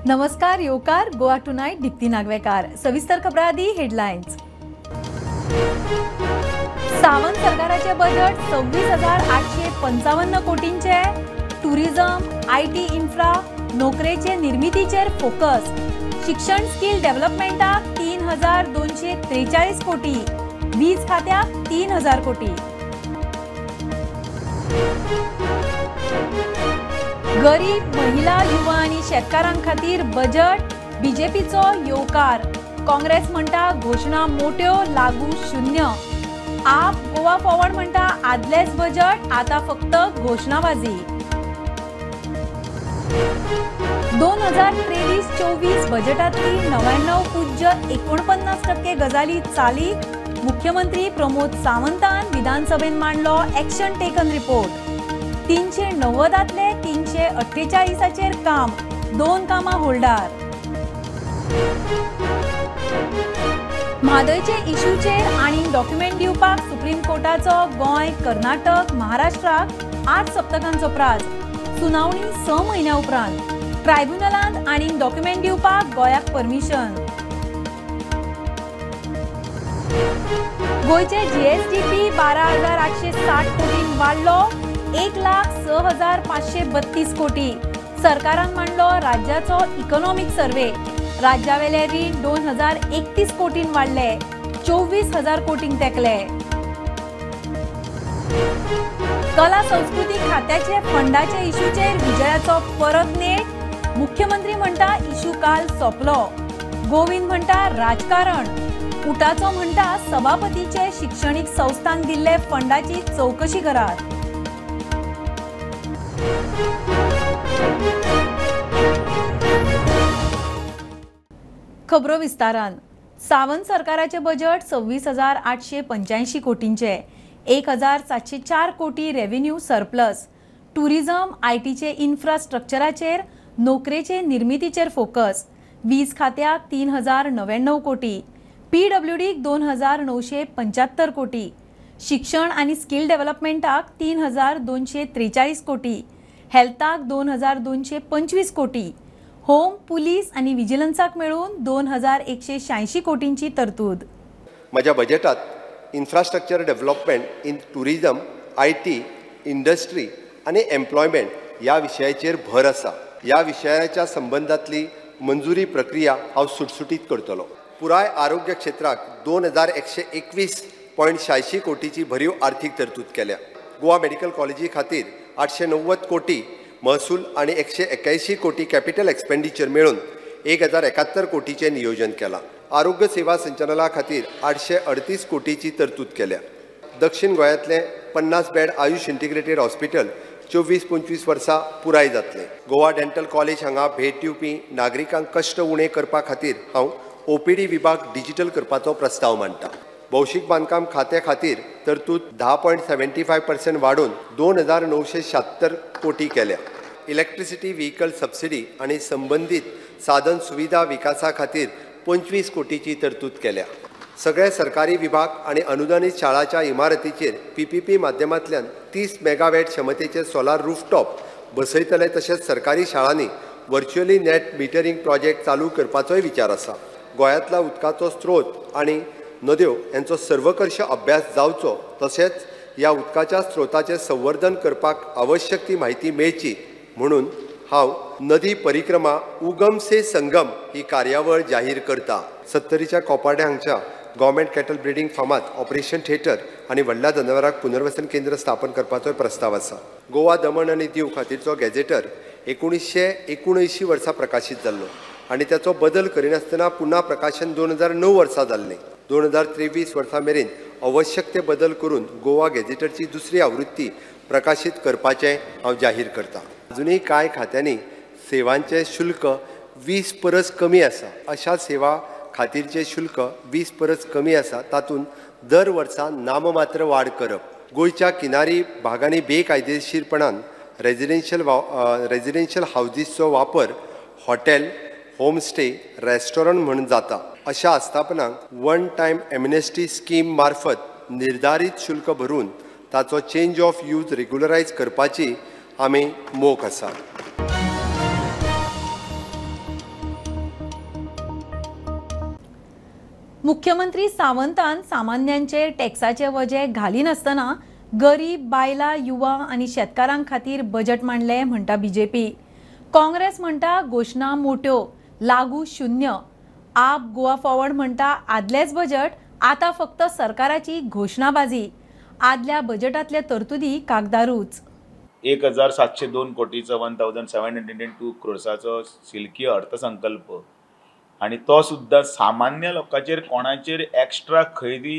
नमस्कार योकार गोवा टुनाइट दीप्ती नागवेकार। सविस्तर खबरांदी हेडलाइन्स। सावंत सरकाराचे बजेट 26,855 कोटींचे। टुरिझम, आयटी इन्फ्रा, नोकरेचे निर्मितीचेर फोकस। शिक्षण स्किल डेव्हलपमेंटाक 3,243 कोटी। वीज खात्याक 3,000 कोटी। गरीब, महिला, युवा आणि शेतकारांखातीर बजेट बीजेपीचो येवकार। काँग्रेस म्हणटा घोषणा मोठ्यो, लागू शून्य। आप गोवा फॉरवर्ड म्हणटा आदलेच बजेट, आता फक्त घोषणाबाजी। 2023-24 बजेटातली 99.49% गजाली चाली। मुख्यमंत्री प्रमोद सावंतान विधानसभेत मांडलो एक्शन टेकन रिपोर्ट। 390 348 काम, 2 कामां होल्डार। म्हादयचे इश्यूचेर आणि डॉक्युमेंट दिवपाक सुप्रीम कोर्टाचो गोंय, कर्नाटक, महाराष्ट्राक 8 सप्तकांचो प्राझ। सुनावणी 6 म्हयन्या उपरांत। ट्रायब्युनलांत आणि डॉक्युमेंट दिवपाक गोंयाक परमिशन। गोयचे जीएसडीपी 12,860 कोटींक वाडलो, 1,06,532 कोटी। सरकारान मांडलो राज्याचो इकॉनॉमिक सर्वे। राज्यावेले रीण 2,031 कोटींक वाडले, 24,000 कोटींक तेंकले। कला संस्कृती खात्याचे फंडाचे इश्यूचेर विजयाचो परत नेट। मुख्यमंत्री म्हणटा इश्यू काल सोंपलो। गोविंद म्हणटा राजकारण। उटाचो म्हणटा सभापतीचे शिक्षणीक संस्थांक दिल्ले फंडाची चौकशी करात। खबरो विस्तारान। सावंत सरकाराचे बजेट 26,885 कोटींचे। 1,704 कोटी रेव्हेन्यू सरप्लस। टुरिझम, आयटीचे इन्फ्रास्ट्रक्चराचेर, नोकरेचे निर्मितीचेर फोकस। वीज खात्याक 3,099 कोटी। पीडब्ल्यूडीक 2,975 कोटी। शिक्षण आणि स्किल डेव्हलपमेंटाक 3,243 कोटी। हेल्थाक 2,225 कोटी। होम, पुलीस आणि विजिलन्साक मेळून 2,186 कोटींची तरतूद। माझ्या बजेटात infrastructure development in tourism, IT, industry आणि एम्प्लॉयमेंट या विशयाचेर भर आसा। या विशयाच्या संबंधातली मंजुरी प्रक्रिया हांव सुटसुटीत करतलो। पुराय आरोग्य क्षेत्राक 2,121.86 कोटीची भरीव आर्थीक तरतूद केल्या। गोवा मेडिकल कॉलेजी खातीर 890 कोटी महसूल आणि 181 कोटी कॅपिटल एक्सपेंडिचर मेळून 1,071 कोटीचे नियोजन केला। आरोग्य सेवा संचालना खातीर 838 कोटीची तरतूद केल्या। दक्षिण गोंयांतले 50 बेड आयुष इंटिग्रेटेड हॉस्पिटल 24-25 वर्सां पुराय जातले। गोवा डेंटल कॉलेज हांगा भेट दिवपी नागरिकांक कश्ट उणे करपा खातीर हांव ओपीडी विभाग डिजिटल करपाचो प्रस्ताव मांडटा। भौशीक बांदकाम खात्या खातीर तरतूद 10.75% वाडून 2,976 कोटी केल्या। इलेक्ट्रिसिटी व्हेकल सबसिडी आणि संबंधित साधन सुविधा विकासा खातीर 25 कोटीची तरतूद केल्या। सगळे सरकारी विभाग आणि अनुदानित शाळांच्या इमारतीचेर पीपीपी माध्यमांतल्यान 30 मेगावॅट क्षमतेचे सोलार रूफटॉप बसयतले। तशेंच सरकारी शाळांनी व्हर्च्युअली नेट मिटरिंग प्रोजेक्ट चालू करपाचोय विचार आसा। गोंयांतला उदकाचो स्त्रोत आणि नद्यो यांचो सर्वकष अभ्यास जावचो, तशेंच ह्या उदकाच्या स्त्रोताचे संवर्धन करपाक आवश्यक ती म्हायती मेळची म्हणून हांव नदी परिक्रमा उगम से संगम ही कार्यावळ जाहीर करता। 70च्या कोपाडे हांगच्या गव्हर्मेंट कॅटल ब्रिडींग फार्मात ऑपरेशन थिएटर आणि व्हडल्या जनावरांक पुनर्वसन केंद्र स्थापन करपाचो प्रस्ताव आसा। गोवा, दमण आणि दीव खातीरचो गॅझेटर 1979 वर्सा प्रकाशीत जाल्लो आणि त्याचो बदल करिनासतना पुन्हा प्रकाशन 2009 वर्सा जाल्लें। 2023 वर्सा मेरेन आवश्यक ते बदल करून गोवा गॅझेटरची दुसरी आवृत्ती प्रकाशीत करपाचें हांव जाहीर करता। अजुनूय कांय खात्यांनी सेवांचे शुल्क 20 परस कमी आसा। अशा सेवा खातीरचे शुल्क 20 परस कमी आसा, तातूंत दर वर्सा नाममात्र वाड करप। गोंयच्या किनारी भागांनी बेकायदेशीरपणान रेजिडेन्शियल हाऊजीसचो वापर हॉटेल, होमस्टे, रेस्टॉरंट म्हणून जाता। अशा आस्थापनांक वन टायम एमनेस्टी स्कीम मार्फत निर्धारित शुल्क भरून ताचो चेंज ऑफ यूज रेग्युलरायज करपाची आमी मोख आसा। मुख्यमंत्री सावंतान सामान्यांचेर टॅक्साचे वजे घालिनासतना गरीब बायलां युवा आनी शेतकारांक खातीर बजेट मांडले म्हणटा बीजेपी. काँग्रेस म्हणटा घोशणा मोठ्यो, लागू शून्य. आप गोवा फॉरवर्ड म्हणटा आदलेच बजेट, आता फक्त सरकाराची घोषणाबाजी. आदल्या बजेटातले तरतुदी कागदारूच. 1702 कोटीचो 1702 क्रोर्साचो सिल्की अर्थसंकल्प आणि तो सुद्धा सामान्य लोकांचेर कोणाचेर एक्स्ट्रा खंयदी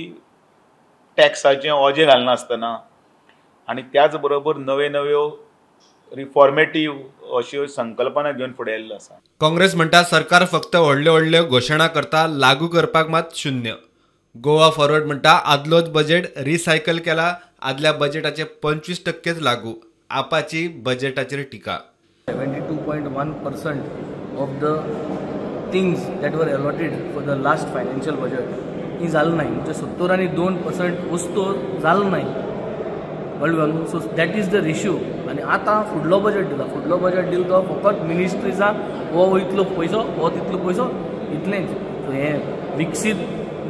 टॅक्साचे ओझे घालनासतना आणि त्याच बरोबर नव्यो रिफॉर्मेटिव्ह अश्यो संकल्पना घेवन फुडें आयिल्लो आसा. काँग्रेस म्हणटा सरकार फक्त व्हडल्यो घोशणा करता, लागू करपाक मात शून्य. गोवा फॉरवर्ड म्हणटा आदलोच बजेट रिसायकल केला, आदल्या बजेटाचे 25% लागू. आपाची बजेटाचेर टिका. 72.1% of the things that were allotted for the last financial budget ही जालें नाही. म्हणजे 70 आणि 2% वस्तू जालें नाही. So that is the ratio. आणि आता फुडलो बजेट दिला तो फकत मिनिस्ट्रीचा हो इतलो पैसो हो तितलो पैसो इतलेंच. सो हे विकसीत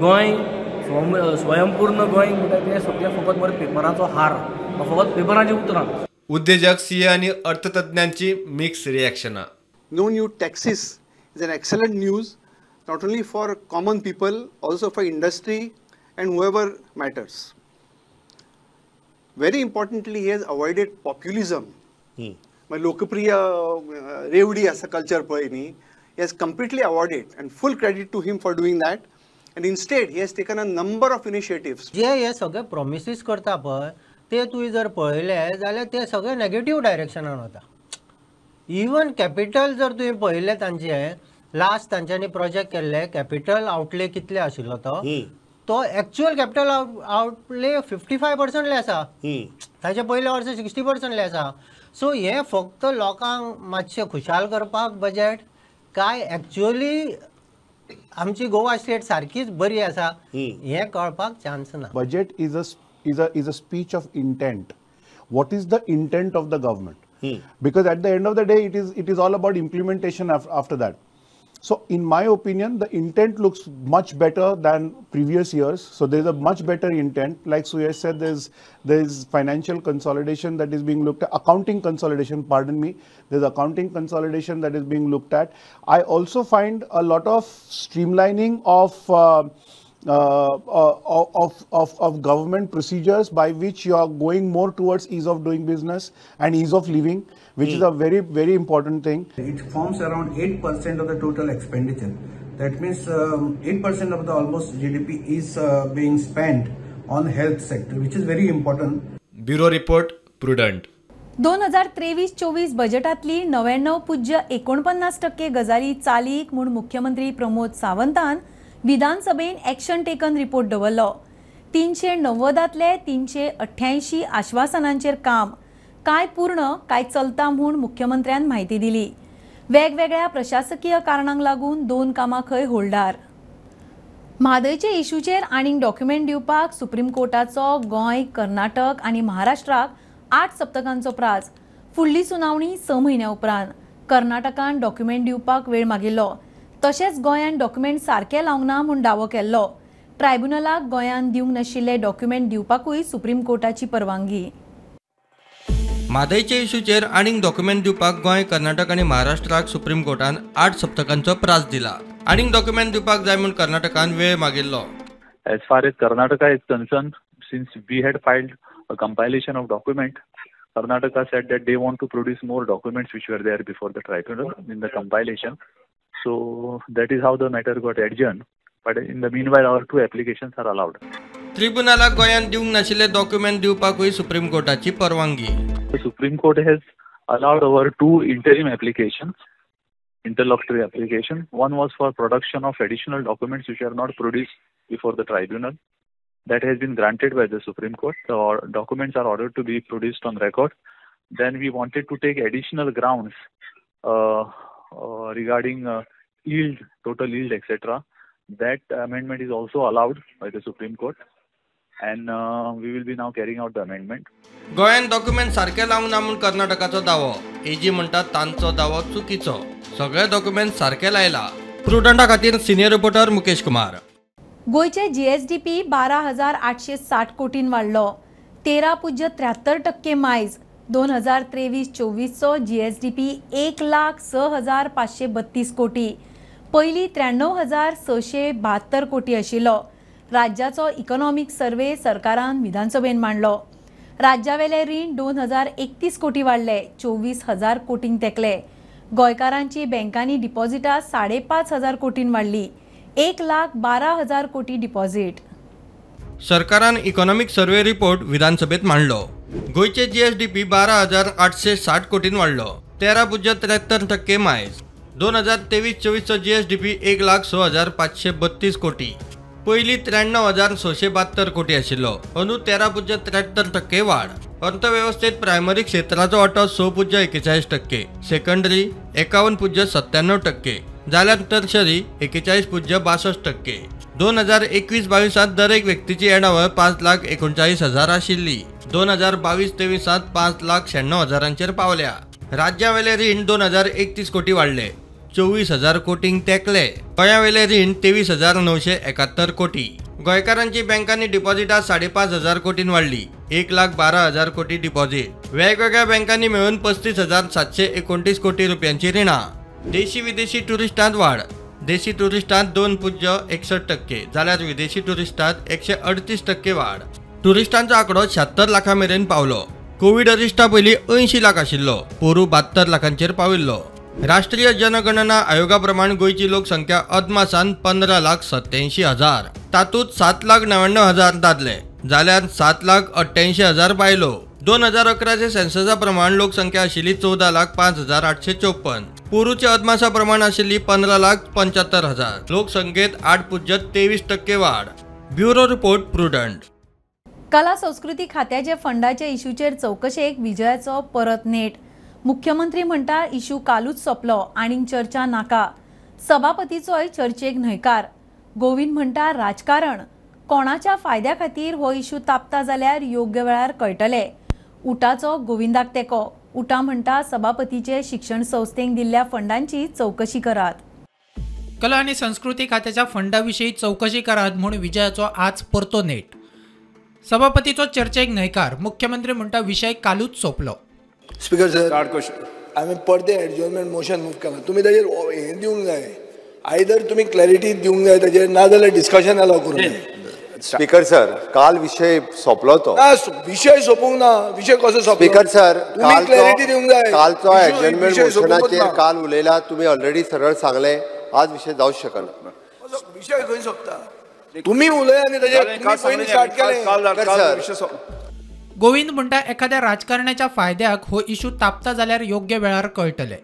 गोंय स्वयंपूर्ण गोंय म्हणटा तें सगळें फकत मरे पेपराचो हार, फकत पेपराची उतरां. उद्योजक, सीए आणि अर्थतज्ञांची mix रिएक्शनां. No new taxes is an excellent news, not only for common people, also for industry and whoever matters. Very importantly, he has avoided populism. My लोकप्रिय रेवडी असा कल्चर पळय न्ही, he has completely avoided, and full credit to him for doing that. And instead, he has taken a number of initiatives. जे हे सगळे promises करता पळय ते तुवें जर पळयले जाल्यार ते सगळे नेगेटिव्ह डायरेक्शनान वता. इवन कॅपिटल जर तुवें पळयलें तांचे लास्ट तांच्यांनी प्रोजेक्ट केल्ले कॅपिटल आउटले कितले आशिल्लो तो एक्चुअल कॅपिटल आउटले 55% आसा. ताचे पयल्या वर्सा 60% आसा. सो हे फक्त लोकांक मातशें खुशाल करपाक बजेट काय एक्चुअली आमची गोवा स्टेट सारकीच बरी आसा हे कळपाक चान्स ना. Budget is a speech of intent. What is the intent of the government? Because at the end of the day, it is all about implementation after that. So in my opinion, the intent looks much better than previous years. So there's a much better intent. Like Suyash said, there's financial consolidation that is being looked at, accounting consolidation, pardon me. There's accounting consolidation that is being looked at. I also find a lot of streamlining of government procedures by which you are going more towards ease of doing business and ease of living, which is a very, very important thing. It forms around 8% of the total expenditure. That means 8% of the almost GDP is being spent on health sector, which is very important. Bureau report, prudent. 2023-24 बजेटातली 99.49% गजाली चालीक म्हूण मुख्यमंत्री Pramod सावंतान विधानसभेन action taken report दवरलो. 390तले 388 आश्वासनांचेर काम, काय पूर्ण काय चलता म्हूण मुख्यमंत्र्यान म्हायती दिली. वेगवेगळ्या प्रशासकीय कारणांक लागून 2 कामां खंय होल्डार. म्हादयचे इश्यूचेर आनीक डॉक्युमेंट दिवपाक सुप्रीम कोर्टाचो गोंय, कर्नाटक आनी महाराष्ट्राक 8 सप्तकांचो प्राझ. फुडली सुनावणी 6 म्हयन्या उपरांत. कर्नाटकान डॉक्युमेंट दिवपाक वेळ मागिल्लो. तशेंच गोंयान डॉक्युमेंट सारके लावंक ना म्हूण दावो केल्लो. ट्रायब्युनलाक गोंयान दिवंक नाशिल्ले डॉक्युमेंट दिवपाकूय सुप्रीम कोर्टाची परवानगी. म्हादयचे इश्यूचेर आनीक डॉक्युमेंट दिवपाक गोंय, कर्नाटक आनी महाराष्ट्राक सुप्रीम कोर्टान 8 सप्तकांचो प्राझ दिला. आनीक डॉक्युमेंट दिवपाक जाय म्हूण कर्नाटकान वेळ मागिल्लो. As far as Karnataka is concerned, since we had filed a compilation of document, Karnataka said that they want to produce more documents which were there before the tribunal in the compilation. So that is how the matter got adjourned. But in the meanwhile, our 2 applications are allowed. ट्रिब्युनलाक गोंयान दिवंक नाशिल्ले document दिवपाकूय supreme कोर्टाची परवानगी. The Supreme Court has allowed our 2 interim applications, interlocutory application. One was for production of additional documents which are not produced before the tribunal. That has been granted by the Supreme Court. The documents are ordered to be produced on record. Then we wanted to take additional grounds regarding yield, total yield, etc. That amendment is also allowed by the Supreme Court. And we will be now carrying out the amendment. गोंयान document सारके लावंक ना म्हूण कर्नाटकाचो दावो. Ag म्हणटा तांचो दावो चुकीचो. सगळे डॉक्युमेंट सारके लायला. प्रुडंटा खातीर सिनियर रिपोर्टर मुकेश कुमार. गोयचे जीएसडीपी 12,860 कोटीन वाडलो. 13.73% मायज. 2023-24चो जीएसडीपी 1,06,532 कोटी. पयलीं 93,672 कोटी आशिल्लो. राज्याचो इकॉनॉमिक सर्वे सरकारान विधानसभेन मांडलो. राज्यावेले रीण 2,031 कोटी वाडले, 24,000 कोटींक तेंकले. गोंयकारांची बँकांनी डिपॉझिटां 5,500 कोटींन वाडली. 1,12,000 कोटी डिपॉझिट. सरकारान इकॉनॉमिक सर्वे रिपोर्ट विधानसभेत मांडलो. गोयचे जीएसडीपी 12,860 कोटीन वाडलो, 13.73% मायज. 2023-24चो जीएसडीपी 1,06,532 कोटी. पयलीं 93,672 कोटी आशिल्लो, अंदू 13.73% वाड. अर्थवेवस्थेत प्रायमरी क्षेत्राचो वांटो 6.41%, सेकंडरी 51.97%, जाल्यार टर्शरी 41.62%. 2021-22 दरेक व्यक्तीची येणावळ 5,39,000 आशिल्ली. 2022-23 5,96,000 पावल्या. राज्यावेले रीण 2,031 कोटी वाडले, 24,000 कोटींक तेंकले. गोंयावेले रीण 23,971 कोटी. गोंयकारांची बँकांनी डिपॉझिटां 5,500 कोटीन वाडली, 1,12,000 कोटी डिपॉझिट. वेगवेगळ्या बँकांनी मेळून 35,729 कोटी रुपयांची रिणां. देशी विदेशी टुरिस्टांत वाड. देशी टुरिस्टांत 2.61%, जाल्यार विदेशी टुरिस्टांत 138% वाड. टुरिस्टांचो आंकडो 76 लाखां मेरेन पावलो. कोविड अरिश्टा पयलीं 80 लाख आशिल्लो, पोरू 72 लाखांचेर पाविल्लो. राष्ट्रीय जनगणना आयोगा प्रमाण गोयची लोकसंख्या अदमासान 15,87,000. तातूंत 7,99,000 दादले, जाल्यार 7,88,000 बायलो. 2011चे सेन्ससा प्रमाण लोकसंख्या आशिल्ली 14,05,854. पोरूचे अदमासा प्रमाण आशिल्ली 15,75,000. लोकसंख्येत 8.23% वाड. Bureau report prudent. कला संस्कृती खात्याचे फंडाचे इशूचेर चवकशेक विजयाचो परत नेट. मुख्यमंत्री म्हणटा इशू कालूच सोंपलो, आनीक चर्चा नाका. सभापतीचोय चर्चेक न्हयकार. गोविंद म्हणटा राजकारण. कोणाच्या फायद्या खातीर हो इशू तापता जाल्यार योग्य वेळार कळटले. उटाचो गोविंदाक तेको. उटा म्हणटा सभापतीचे शिक्षण संस्थेक दिल्ल्या फंडांची चवकशी करात. कला आनी संस्कृती खात्याच्या फंडाविशीं चवकशी करात म्हूण विजयाचो आज परतो नेट. सभापतीचो चर्चेक न्हयकार. मुख्यमंत्री म्हणटा विशय कालूच सोंपलो. स्पीकर सर, हांवें परते एडजॉर्नमेंट मोशन मूव केलां. तुमी ताजेर हें दिवंक जाय, आयदर तुमी क्लॅरिटी दिवंक जाय ताजेर, ना जाल्यार डिस्कशन अलाव करूंक जाय. स्पीकर सर, काल विषय सोंपलो तो. ना, विषय सोंपूंक ना. विषय कसो सोंपलो? स्पीकर सर, क्लॅरिटी दिवंक जाय. कालचो एडजॉर्नमेंट मोशनाचेर काल उलयला तुमी ऑलरेडी सरळ सांगले, आज विषय जावंच शकना. विषय खंय सोंपता? तुम्ही उलय आनी ताजेर पयलीं स्टार्ट केलें. गोविंद म्हणटा एखाद्या राजकारण्याच्या फायद्याक हो इशू तापता जाल्यार योग्य वेळार कळटले.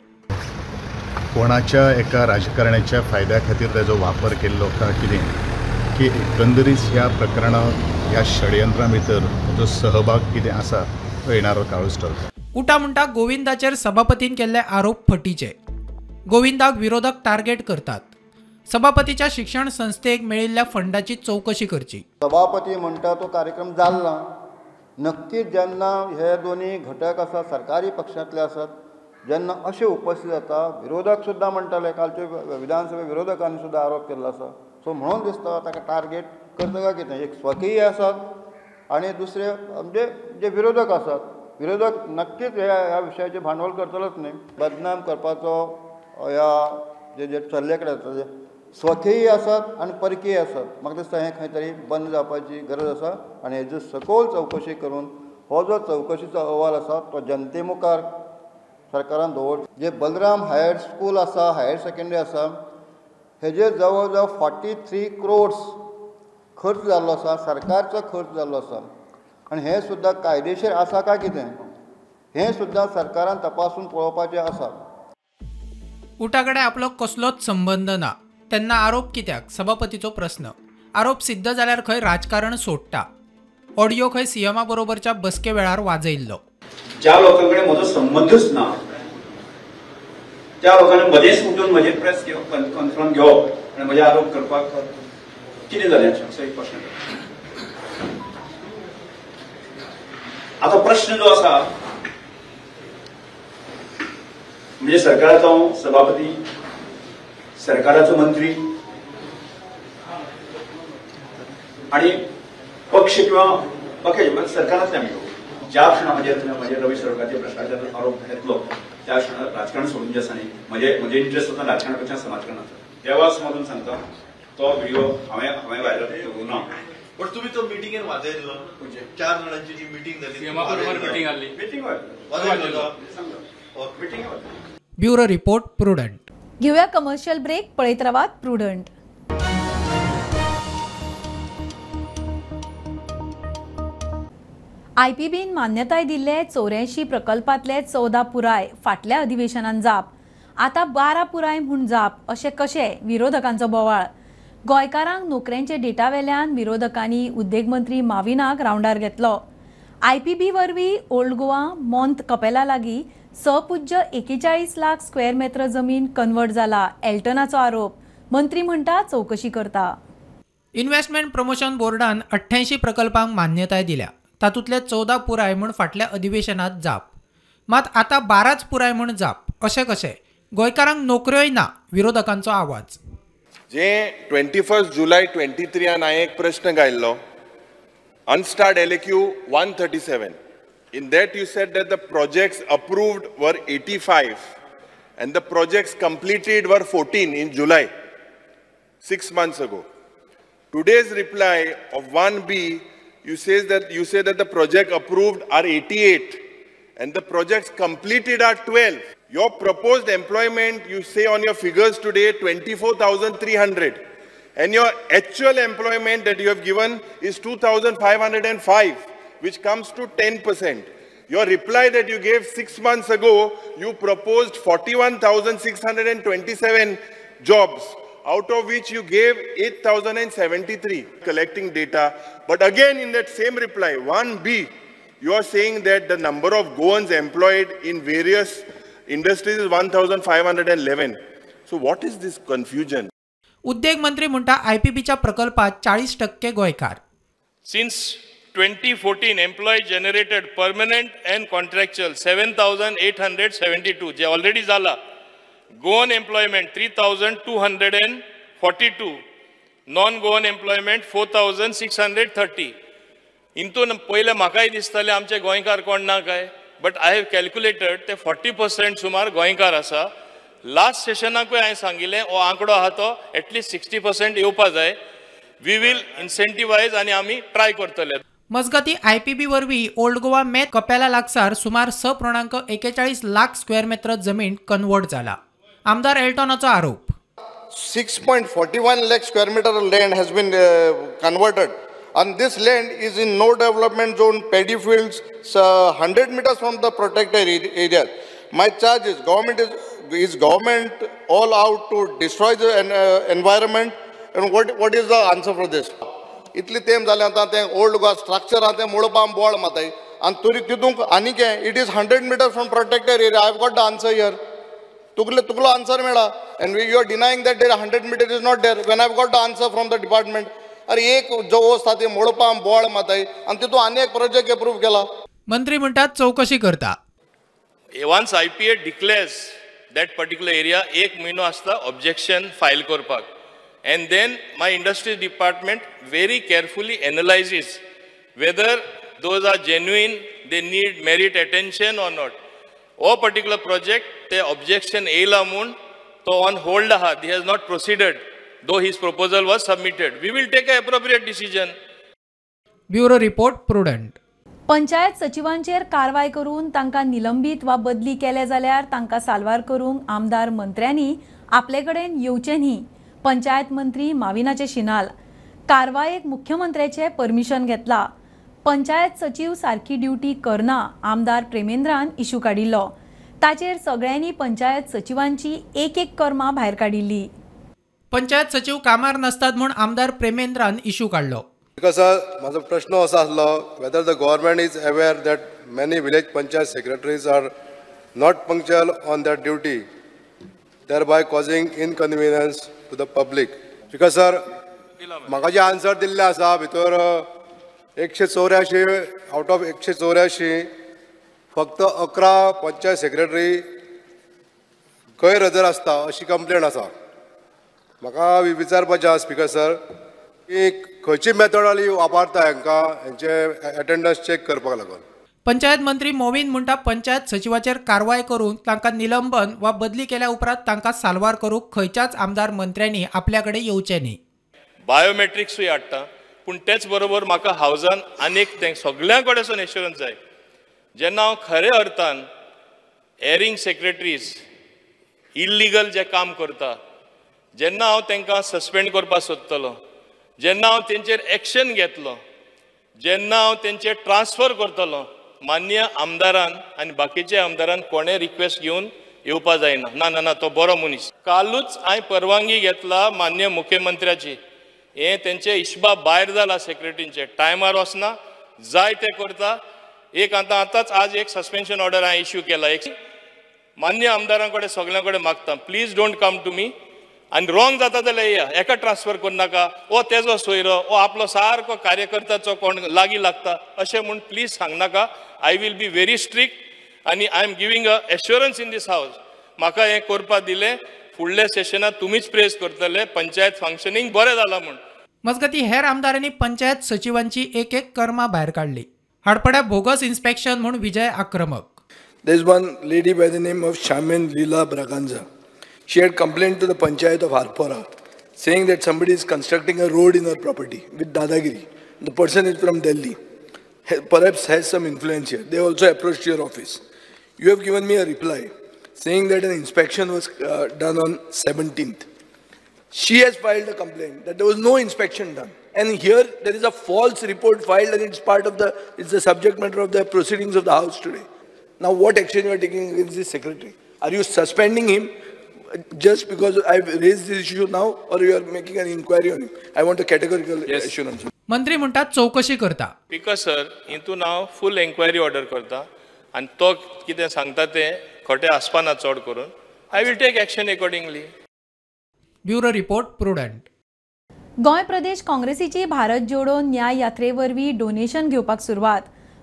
कोणाच्या एका राजकारण्याच्या फायद्या खातीर ताजो वापर केल्लो काय कितें, की एकंदरीत ह्या प्रकरणात ह्या षडयंत्रा भितर जो सहभाग कितें आसा तो येणारो काळूच ठरता. उटा म्हणटा गोविंदाचेर सभापतीन केल्ले आरोप फटीचे. गोविंदाक विरोधक टार्गेट करतात. सभापतीच्या शिक्षण संस्थेक मेळिल्ल्या फंडाची चवकशी करची. सभापती म्हणटा तो कार्यक्रम जाल्ला. नक्कीच जेन्ना हे दोन्ही घटक आसा सरकारी पक्षांतले आसात, जेन्ना अशें उपस्थित जाता, विरोधक सुद्दां म्हणटाले, कालचे विधानसभे विरोधकांनी सुद्दां आरोप केल्लो आसा. सो म्हणून दिसता ताका टार्गेट करता काय कितें. एक स्वकीय आसात आनी दुसरे म्हणजे जे विरोधक आसात, विरोधक नक्कीच ह्या विशयाचेर भांडवल करतलोच न्ही. बदनाम करपाचो ह्या जे चल्ले कडेन आसा ते स्वकीय आसात आनी परकीय आसात. म्हाका दिसता हें खंय तरी बंद जावपाची गरज आसा आनी हेजी सखोल चवकशी करून हो जो चवकशीचो अहवाल आसा तो जनते मुखार सरकारान दवर. जे बलराम हायर स्कूल आसा, हायर सेकंडरी आसा, हेजे जवळ जवळ 43 crores खर्च जाल्लो आसा, सरकारचो खर्च जाल्लो आसा. आनी हें सुद्दां कायदेशीर आसा काय कितें हें सुद्दां सरकारान तपासून पळोवपाचें आसा. उटा कडेन आपलो कसलोच संबंद ना तेन्ना आरोप कित्याक? सभापतीचो प्रस्न. आरोप सिद्ध जाल्यार खंय राजकारण सोडटा. ऑडियो खंय सीएमा बरोबरच्या बसके वेळार वाजयल्लो. ज्या लोकां कडेन म्हजो संबंदच ना त्या लोकांनी मदेंच उठून म्हजे प्रेस कॉन्फरन्स घेवप आनी म्हजे आरोप करपाक कितें जालें असो एक प्रश्न. आतां प्रश्न जो आसा म्हणजे सरकाराचो सभापती, सरकाराचो मंत्री आणि पक्ष किंवा पक्षाचे सरकारांतले आमी ज्या क्षणा म्हणजे रवी सरोकाचे भ्रष्टाचार आरोप घेतलो त्या क्षणा राजकारण सोडून जे आसा न्ही म्हणजे इंटरेस्ट होता राजकारणापेक्षा समाजकारणाचो देवास मधून सांगता तो व्हिडिओ हांवें व्हायरल करूं ना. पण तुम्ही तो मिटिंगेर वाजयलो म्हणजे 4 जाणांची जी मिटिंग जाली ब्युरो रिपोर्ट प्रुडंट. घेऊया कमर्शियल ब्रेक. पळयत रावात प्रुडंट. IPBन मान्यताय दिल्ले 84 प्रकल्पातले 14 पुराय फाटल्या अधिवेशनात जाप, आता 12 पुराय म्हूण जाप अशें कशें विरोधकांचो बोवाळ. गोंयकारांक नोकऱ्यांचे डेटा वेल्यान विरोधकांनी उद्देग मंत्री माविनाक रावंडार घेतलो. IPB वरवीं ओल्ड गोवा मोंत कपेला लागीं 6.41 लाख स्क्वेअर मीटर जमीन कन्वर्ट जाला. एल्टनाचो आरोप. मंत्री म्हणटा चौकशी करता. इन्व्हेस्टमेंट प्रमोशन बोर्डान 88 प्रकल्पांक मान्यताय दिल्या. तातूंतले 14 पुराय म्हूण फाटल्या अधिवेशनात जाप, मात आता 12च पुराय म्हूण जाप अशें कशें. गोंयकारांक नोकऱ्योय ना विरोधकांचो आवाज. जे 21 जुलय 23 हांवें एक प्रश्न घायल्लो Unstarred LAQ 137. In that you said that the projects approved were 85 and the projects completed were 14 in July, 6 months ago. Today's reply of 1B, you say that the project approved are 88 and the projects completed are 12. Your proposed employment, you say on your figures today, 24,300. And your actual employment that you have given is 2,505, which comes to 10%. Your reply that you gave 6 months ago, you proposed 41,627 jobs, out of which you gave 8,073, collecting data. But again, in that same reply, 1B, you are saying that the number of Goans employed in various industries is 1,511. So what is this confusion? उद्देग मंत्री म्हणटा IPBच्या प्रकल्पात 40% गोंयकार. Since 2014, employee generated permanent and contractual 7,872, जे already झाला. Goan employment 3,242, non-Goan employment 4,630. इंतून पहिले म्हाकाय दिसताले आमचे गोंयकार कोण ना काय, बट आय हॅव कॅल्क्युलेटेड ते 40% सुमार गोंयकार आसा. लास्ट सेशनाकूय हांवें सांगिल्लें हो आंकडो आहा तो एटलीस्ट 60% येवपा जाय. वी वील इन्सेंटिवायज आनी आमी ट्राय करतले. मजगती IPB वरवीं ओल्ड गोवा मेत कपेला लागसार सुमार 6.41 लाख स्क्वेअर मीटर जमीन कन्वर्ट जाला. आमदार एल्टनाचो आरोप. 6.41 lakh square meter land has been converted, and this land is in no development zone, paddy fields, 100 meters from the protected area. My charge is government all out to destroy the environment, and what is the answer for this? इतली तेम जालें आतां तें old Goa structure आहा तें मोडपाक बोवाळ माताय आनी तरी तितूंक आनीक it is 100 meters from protected area. I have got the answer here. तुगलो आन्सर मेळा and you are denying that there 100 meters is not there when I have got the answer from the department. अरे एक जो आसा तें मोडपाक बोवाळ माताय आनी तितून आनी एक प्रोजेक्ट एप्रूव केला. मंत्री म्हणटात चौकशी करता. Once IPA declares that particular area, एक म्हयनो आसता objection file करपाक, and then my industry department very carefully analyzes whether those are genuine, they need merit attention or not. O particular project, the objection येयला म्हूण तो on hold आहा, he has not proceeded, though his proposal was submitted. We will take an appropriate decision. Bureau report Prudent. Panchayat सचिवांचेर कारवाय करून तांकां निलंबीत वा बदली केले जाल्यार तांकां साल्वार करूंक आमदार मंत्र्यांनी आपले कडेन येवचें न्ही. पंचायत मंत्री माविनाचे शिनाल. कारवायेक मुख्यमंत्र्याचे परमिशन घेतला. पंचायत सचिव सारकी ड्युटी करना आमदार प्रेमेंद्रान इशू काडिल्लो. ताचेर सगळ्यांनी पंचायत सचिवांची एक कर्मां भायर काडिल्ली. पंचायत सचिव कामार नसतात म्हूण आमदार प्रेमेंद्रान इशू काडलो. माझा प्रश्न असा आसलो whether the government is aware that many village panchayat secretaries are not punctual on that duty, thereby causing inconvenience to the public. Because sir, म्हाका जे आन्सर दिल्ले आसा भितर 184 आउट ऑफ 184 फक्त 11 पंचायत सेक्रेटरी गैरहजर आसता अशी कंप्लेंट आसा. म्हाका विचारपाचें आसा स्पीकर सर, खंयची मेथोडॉलॉजी वापरता हांचे अटेंडन्स चेक करपाक लागून? पंचायत मंत्री मोमीन म्हणटा पंचायत सचिवाचेर कारवाय करून तांकां निलंबन वा बदली केल्या उपरांत तांकां साल्वार करूंक खंयच्याच आमदार मंत्र्यांनी आपल्या कडेन येवचें न्ही. बायोमेट्रिक्सूय हाडटा, पूण तेच बरोबर म्हाका हावजान आनीक ते सगळ्यां कडेन एश्युरन्स जाय. जेन्ना हांव खऱ्या अर्थान एरिंग सेक्रेटरीज इल्लिगल जे काम करता, जेन्ना हांव तांकां सस्पेंड करपाक सोदतलो, जेन्ना हांव तेंचेर एक्शन घेतलो, जेन्ना हांव तेंचेर ट्रान्सफर करतलो, मान्य आमदारान आनी बाकीचे आमदारान कोणें रिक्वेस्ट घेवन येवपा जायना. ना ना ना, तो बरो मनीस. कालूच हांवें परवानगी घेतला मान्य मुख्यमंत्र्याची. हें तेंचे हिशोबा भायर जाला सेक्रेटरींचे. टायमार वचना, जाय ते करता. एक आतांच आज एक सस्पेन्शन ऑर्डर हांवें इश्यू केला. एक मान्य आमदारां कडेन सगळ्यां कडेन मागता, please don't come to me. आनी रॉंग जाता जाल्यार येया, एका ट्रान्सफर करूं नाका, ओ तेजो सोयरो, ओ आपलो सारको कार्यकर्त्याचो कोण लागीं लागता अशें म्हूण प्लीज सांग नाका. I will be very strict आनी I am giving a assurance in this house. म्हाका हें करपाक दिलें, फुडल्या सेशनात तुमीच प्रेस करतले, पंचायत फंक्शनींग बरें जालां म्हूण. मजगती हेर आमदारांनी पंचायत सचिवांची एक एक कर्मां भायर काडली. हाडपड्या बोगस इन्स्पेक्शन म्हूण विजय आक्रमक. There is one lady by the name of Shaman Leela Braganza. She had complained to the Panchayat of Harpora saying that somebody is constructing a road in her property with Dadagiri. The person is from Delhi. Perhaps has some influence here. They also approached your office. You have given me a reply saying that an inspection was done on 17th. She has filed a complaint that there was no inspection done. And here there is a false report filed and it's the subject matter of the proceedings of the House today. Now what action you are taking against this secretary? Are you suspending him just because I've raised this issue now, or you are making an inquiry on him? I want a categorical assurance. मंत्री म्हणतात चौकशी करता. Speaker sir, हितून हांव फुल enquiry order करता आनी तो कितें सांगता तें खोटें आसपाना चड करून. I will take action accordingly. Bureau report Prudent. Goa प्रदेश काँग्रेसीची भारत जोडो न्याय यात्रे वरवीं डोनेशन घेवपाक सुरवात.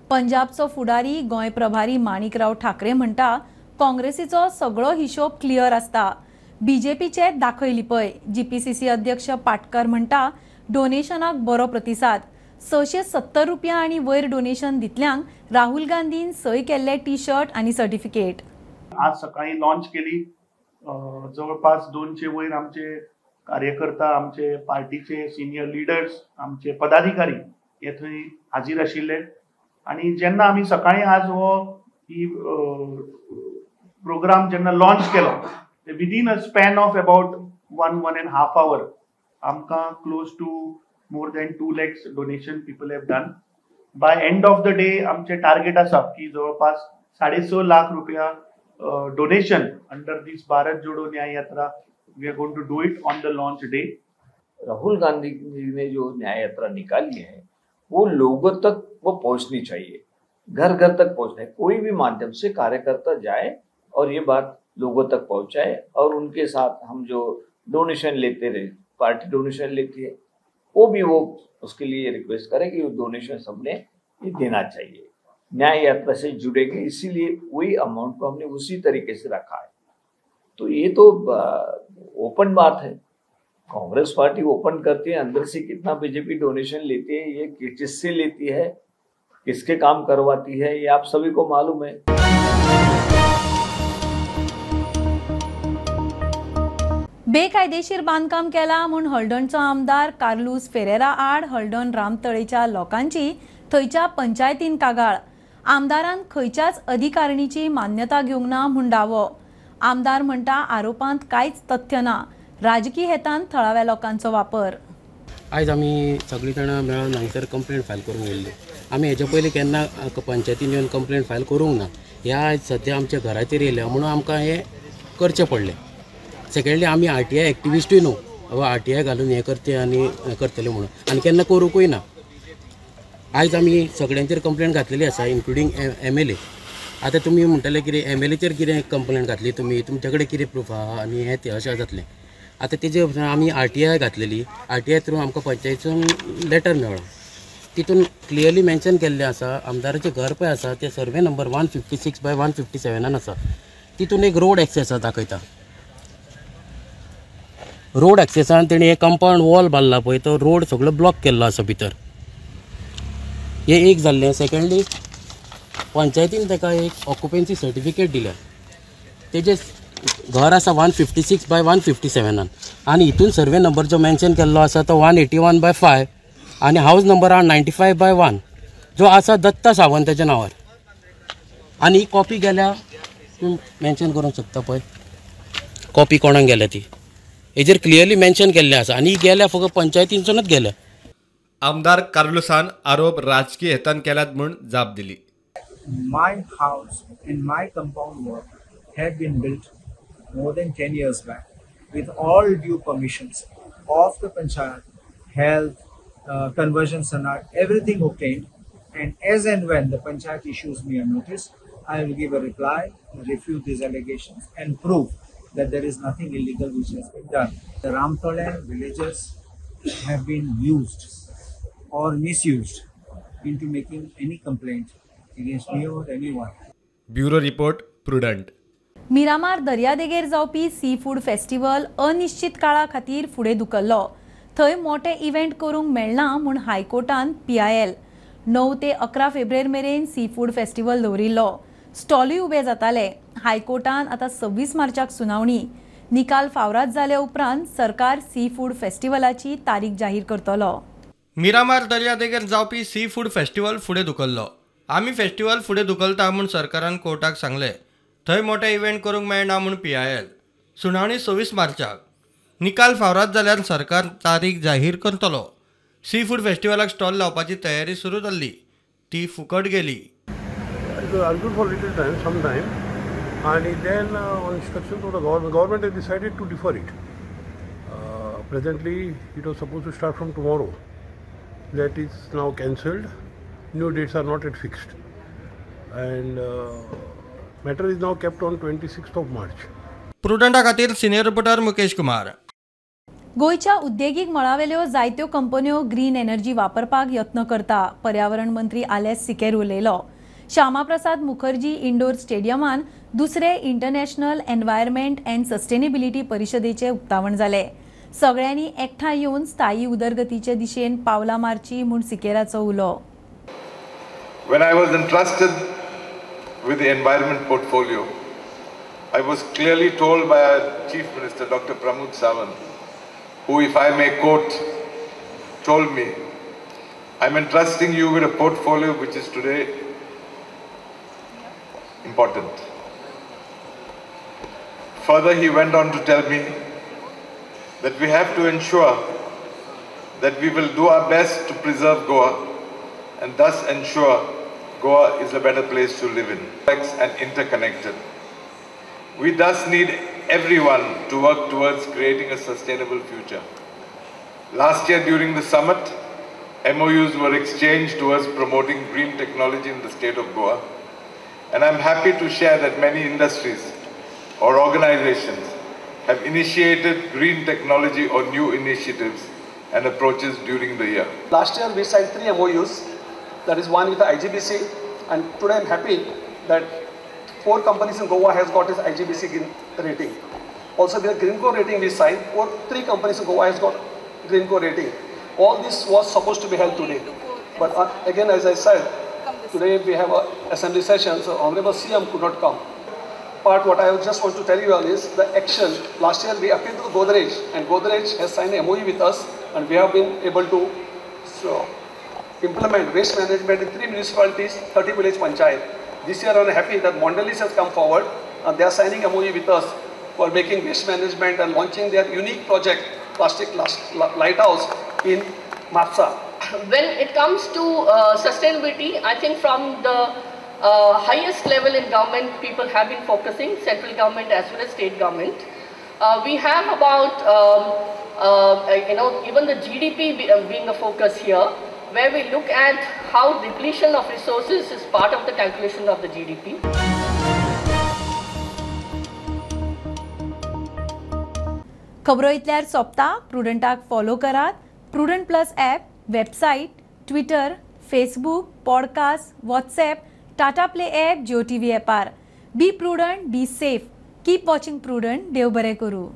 पंजाबचो फुडारी गोंय प्रभारी माणिकराव ठाकरे म्हणटा काँग्रेसीचो सगळो हिशोब क्लियर आसता. बीजेपीचे दाखयली पळय. जीपीसीसी अध्यक्ष पाटकर म्हणटा डोनेशनाक बरो प्रतिसाद. 670 रुपया आनी वयर डोनेशन दितल्यांक राहुल गांधीन सय केल्ले टी शर्ट आनी सर्टिफिकेट. आज सकाळी लॉन्च केली. जवळपास 200 वयर आमचे कार्यकर्ता, आमचे पार्टीचे सिनियर लिडर्स, आमचे पदाधिकारी हे थंय हाजीर आशिल्ले. आणि जेन्ना आमी सकाळी आज हो ही प्रोग्राम जेन्ना लॉन्च केलो, within a span of about 1.5 hour आमकां close to more than 2 lakhs donation people have done. By end of the day आमचे टार्गेट आसा की जवळपास 6.5 लाख रुपया donation under this Bharat Jodo Nyay Yatra. We are going to do it on the launch day. Rahul Gandhi ji ने जो न्याय यात्रा निकाली है वो लोगों तक वो पहुंचनी चाहिए, घर घर तक पहुंचना है. कोई भी माध्यम से कार्यकर्ता जाए और ये बात लोगों तक पहुंचाए. और उनके साथ हम जो डोनेशन लेते रहे, पार्टी डोनेशन लेती है, वो भी वो उसके लिए रिक्वेस्ट करें कि वो डोनेशन सबने ये देना चाहिए. न्याय यात्रा से जुड़ेंगे, इसीलिए वही अमाउंट को हमने उसी तरीके से रखा है. तो ये तो ओपन बात है. कांग्रेस पार्टी ओपन करती है अंदर से कितना बीजेपी डोनेशन लेती है, ये किससे लेती है, किसके काम करवाती है, ये आप सभी को मालूम है. बेकायदेशीर बांधकाम केला म्हूण हळदणचो आमदार कार्लूस फेरेरा आड हळदण रामतळेच्या लोकांची थंयच्या पंचायतीन कागाळ. आमदारान खंयच्याच अधिकारिणीची मान्यता घेवंक ना म्हूण दावो. आमदार म्हणटा आरोपांत कांयच तथ्य ना. राजकीय हेतान थळाव्या लोकांचो वापर. आयज आमी सगळीं जाणां मेळून हांगसर कंप्लेंट फायल करूंक गेल्ली. आमी हेच्या पयलीं केन्ना पंचायतीन येवन कंप्लेंट फायल करूंक ना. ह्या आयज सद्या आमच्या घराचेर येयल्या म्हणून आमकां हें करचें पडलें. सेकेंडली आमी RTI एक्टिविस्टूय न्हू, RTI घालून हें करचें आनी हें करतले म्हणून, आनी केन्ना करूंकूय ना. आयज आमी सगळ्यांचेर कंप्लेंट घातलेली आसा, इन्क्लुडींग MLA. आतां तुमी म्हणटले कितें MLAचेर कितें कंप्लेंट घातली तुमी, तुमचे कडेन कितें प्रूफ आहा आनी हें तें अशें जातलें. आतां तेजे आमी RTI घातलेली. RTI थ्रू आमकां पंचायतीसून लेटर मेळ्ळो. तितून क्लियरली मेन्शन केल्लें आसा आमदाराचें घर पळय आसा तें सर्वे नंबर 156/157 आसा. तितून एक रोड एक्सेस दाखयता. रोड एक्सेसान तेणी एक कंपाऊंड वॉल बांदला पळय तो रोड सगळो ब्लॉक केल्लो आसा भितर. हे एक जाल्लें. सेकंडली पंचायतीन ताका एक ऑक्युपन्सी सर्टिफिकेट दिल्या. तेजे घर आसा 156/157 आनी हितून सर्वे नंबर जो मेन्शन केल्लो आसा तो 181/5 आनी हावज नंबर आहा 95/1 जो आसा दत्ता सावंताच्या नांवार. आनी ही कॉपी गेल्या तूं मेन्शन करूंक शकता पळय कॉपी कोणाक गेल्या ती हेजेर क्लियरली मेन्शन केल्लें आसा आनी गेल्या फकत पंचायतींसूनच गेल्या. आमदार कार्लोसान आरोप राजकीय हेतान केल्यात म्हूण जाप दिली. My house and my compound wall had been built more than 10 years back with all due permissions of the panchayat, health, conversion sanat, everything obtained, and as and when the panchayat issues me a notice, I will give a reply, refute these allegations and prove that there is nothing illegal which has been done. The Ramtolan villages have been used or misused into making any complaint against me or anyone. Bureau report prudent. Miramar दर्यादेगेर जावपी sea food festival अनिश्चित काळा खातीर फुडें धुकल्लो. थंय मोठे event करूंक मेळना म्हूण हायकोर्टान PIL 9 ते 11 फेब्रुवारी मेरेन सी फूड फेस्टिवल दवरिल्लो. स्टॉलूय उबे जाताले. हायकोर्टान आतां 26 मार्चाक सुनावणी. निकाल फावरात जाल्या उपरांत सरकार सी फूड फेस्टिवलाची तारीख जाहीर करतलो. मिरामार दर्यादेगेर जावपी सी फूड फेस्टिवल फुडें धुकल्लो. आमी फेस्टिवल फुडें धुकलता म्हूण सरकारान कोर्टाक सांगलें. थंय मोठे इव्हेंट करूंक मेळना म्हूण PIL. सुनावणी 26 मार्चाक. निकाल फावरात जाल्यार सरकार तारीख जाहीर करतलो. सी फूड फेस्टिवलाक स्टॉल लावपाची तयारी सुरू जाल्ली. ती फुकट गेली. Argued for little time, some time, and then on instructions of the government has decided to defer it. Presently, it was supposed to start from tomorrow. That is now cancelled. New dates are not yet fixed, and matter is now kept on 26th of March. प्रुडंटा खातीर senior reporter Mukesh Kumar. गोयच्या उद्देगीक मळावेल्यो जायत्यो कंपन्यो green energy वापरपाक यत्न करता. पर्यावरण मंत्री आलेस सिकेर उलयलो. श्यामाप्रसाद मुखर्जी इंडोर स्टेडियमान दुसरे इंटरनॅशनल एनवायरमेंट अँड सस्टेनेबिलिटी परिशदेचे उक्तावण जाले. सगळ्यांनी एकठांय येवन स्थायी उदरगतीचे दिशेन पावलां मारची म्हूण सिकेराचो उलो. When I was entrusted with the environment portfolio, I was clearly told by our Chief Minister, Dr. Pramod Sawant, who, if I may quote, told me, I'm entrusting you with a portfolio which is today important. Further, he went on to tell me that we have to ensure that we will do our best to preserve Goa and thus ensure Goa is a better place to live in and interconnected. We thus need everyone to work towards creating a sustainable future. Last year during the summit, MOUs were exchanged towards promoting green technology in the state of Goa, and I'm happy to share that many industries or organizations have initiated green technology or new initiatives and approaches during the year. Last year we signed 3 MOUs. That is one with the IGBC, and today I'm happy that 4 companies in Goa has got its IGBC rating. Also with the Greenco rating we signed, 3 companies in Goa has got Greenco rating. All this was supposed to be held today, but again, as I said, today we have a assembly session, so Honorable CM could not come. But what I just want to tell you all is the action. Last year we appealed to Godrej, and Godrej has signed an MOU with us, and we have been able to implement waste management in 3 municipalities, 30 village panchayat. This year I'm happy that Mondelez has come forward, and they are signing a MOU with us for making waste management and launching their unique project, plastic lighthouse in Mapsa. When it comes to sustainability, I think from the highest level in government, people have been focusing, central government as well as state government. We have about, even the GDP being a focus here, where we look at how depletion of resources is part of the calculation of the GDP. खबरो इतल्यार सोंपता. प्रुडंटाक follow करात. Prudent plus app, website, Twitter, Facebook, podcast, WhatsApp, Tata Play app, Jio TV ॲपार. Be Prudent, be safe. Keep watching Prudent. देव बरें करूं.